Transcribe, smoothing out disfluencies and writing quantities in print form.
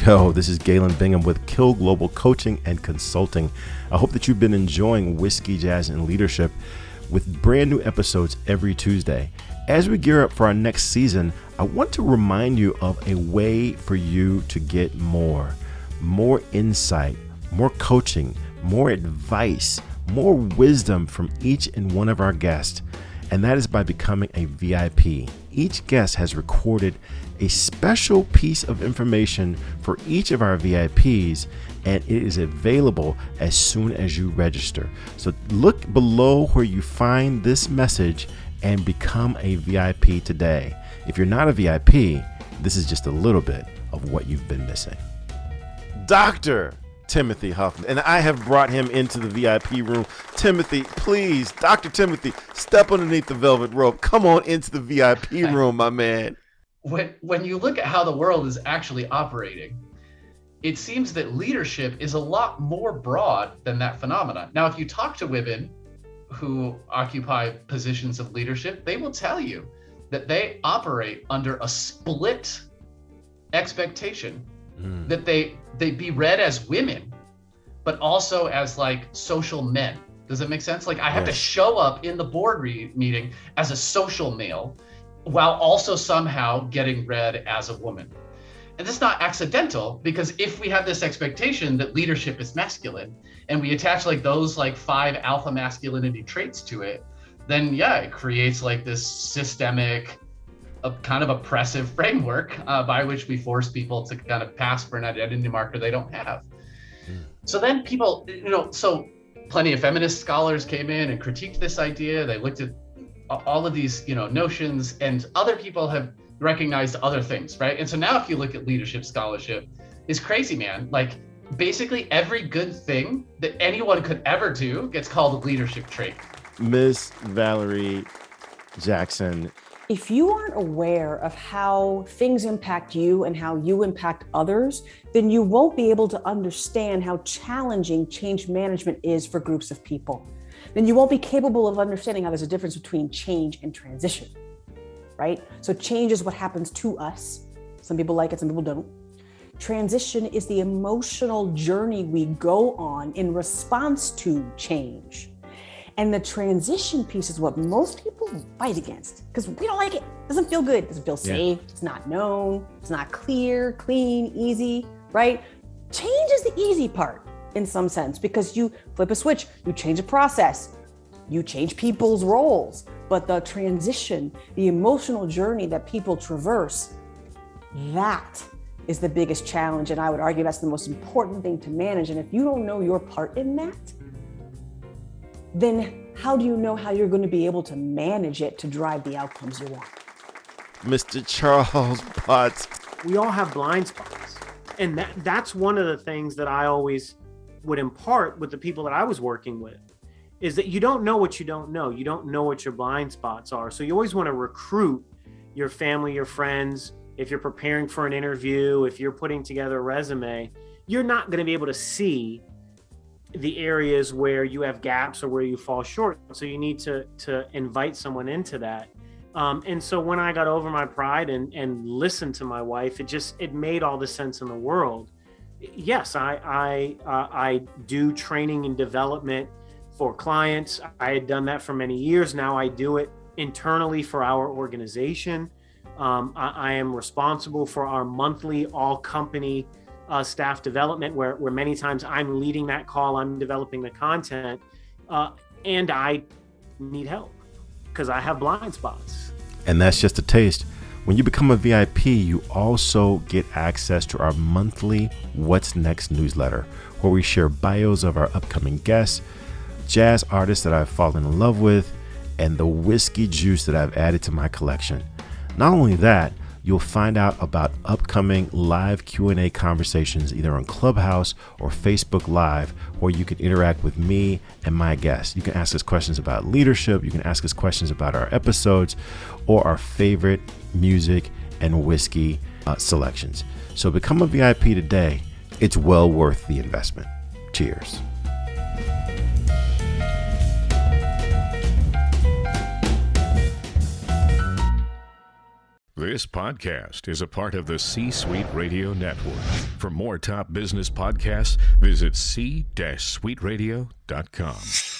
Yo, this is Galen Bingham with Kill Global Coaching and Consulting. I hope that you've been enjoying Whiskey, Jazz, and Leadership with brand new episodes every Tuesday. As we gear up for our next season, I want to remind you of a way for you to get more insight, more coaching, more advice, more wisdom from each and one of our guests. And that is by becoming a VIP. Each guest has recorded a special piece of information for each of our VIPs, and it is available as soon as you register. So look below where you find this message and become a VIP today. If you're not a VIP, this is just a little bit of what you've been missing. Dr. Timothy Huffman, and I have brought him into the VIP room. Timothy, please, Dr. Timothy, step underneath the velvet rope. Come on into the VIP room, my man. When you look at how the world is actually operating, it seems that leadership is a lot more broad than that phenomenon. Now, if you talk to women who occupy positions of leadership, they will tell you that they operate under a split expectation that they be read as women, but also as like social men. Does that make sense? Like I have to show up in the board meeting as a social male while also somehow getting read as a woman. And that's not accidental, because if we have this expectation that leadership is masculine and we attach like those like 5 alpha masculinity traits to it, then it creates like this systemic kind of oppressive framework by which we force people to kind of pass for an identity marker they don't have. So then people, so plenty of feminist scholars came in and critiqued this idea. They looked at all of these, notions, and other people have recognized other things, right? And so now if you look at leadership scholarship, it's crazy, man. Like basically every good thing that anyone could ever do gets called a leadership trait. Miss Valerie Jackson. If you aren't aware of how things impact you and how you impact others, then you won't be able to understand how challenging change management is for groups of people. Then you won't be capable of understanding how there's a difference between change and transition, right? So change is what happens to us. Some people like it, some people don't. Transition is the emotional journey we go on in response to change. And the transition piece is what most people fight against because we don't like it. It doesn't feel good. It doesn't feel safe. It's not known. It's not clear, clean, easy, right? Change is the easy part in some sense because you flip a switch, you change a process, you change people's roles. But the transition, the emotional journey that people traverse, that is the biggest challenge. And I would argue that's the most important thing to manage. And if you don't know your part in that, then how do you know how you're going to be able to manage it to drive the outcomes you want? Mr. Charles Potts. We all have blind spots. And that's one of the things that I always would impart with the people that I was working with, is that you don't know what you don't know. You don't know what your blind spots are. So you always want to recruit your family, your friends. If you're preparing for an interview, if you're putting together a resume, you're not going to be able to see the areas where you have gaps or where you fall short. So you need to invite someone into that. And so when I got over my pride and listened to my wife, it made all the sense in the world. Yes, I do training and development for clients. I had done that for many years. Now I do it internally for our organization. I am responsible for our monthly all company staff development, where many times I'm leading that call, I'm developing the content, and I need help because I have blind spots. And that's just a taste. When you become a VIP, you also get access to our monthly What's Next newsletter, where we share bios of our upcoming guests, jazz artists that I've fallen in love with, and the whiskey juice that I've added to my collection. Not only that, you'll find out about upcoming live Q&A conversations either on Clubhouse or Facebook Live, where you can interact with me and my guests. You can ask us questions about leadership. You can ask us questions about our episodes or our favorite music and whiskey selections. So become a VIP today. It's well worth the investment. Cheers. This podcast is a part of the C-Suite Radio Network. For more top business podcasts, visit c-suiteradio.com.